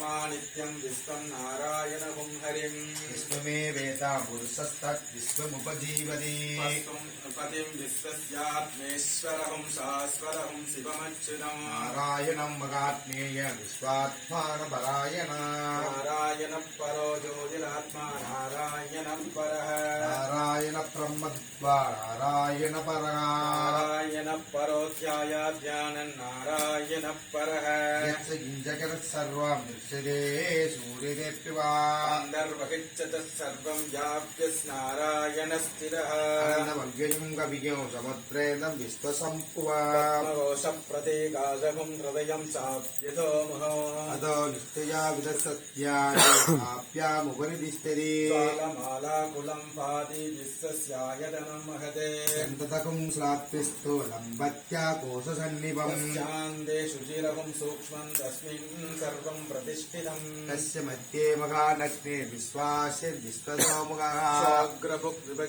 परमानित्यं विश्वं नारायणं हरिं विश्वमेवेता पुरुषस्तत् विश्वमुपजीवति पतिं विश्वस्यात्मेश्वरहं शाश्वरहं शिवमच्युतम् नारायणं मगात्मेय विश्वात्मानपरायण नारायणः परो ज्योतिरात्मा नारायणः परः नारायण ब्रह्मद्वा नारायण परः नारायणः परोऽध्यायाध्यानन् नारायणः परः यस्य जगत् सर्वं दृश्यते सूर्यदेप्यवा अन्तर्बहिश्च सर्वं व्याप्यस्नारायणस्थिरः अनन्तमव्ययं कवियो समुद्रेदं विश्वसम्पुवा पद्मकोशप्रतीकाशकं हृदयं चाप्यतो मुहो अतो निष्ठया विदसत्याप्यामुपरि तिष्ठति ज्वालमालाकुलं पाति विश्वस्यायतनं महते चन्दतकं श्लाप्यस्थो लम्बत्या कोशसन्निभम् शान्ते शुचिरहं सूक्ष्मं तस्मिन् सर्वं प्रतिष्ठितम् तस्य मध्ये महालक्ष्मी विश्वास्य विश्वसोमुखः चाग्रभुक्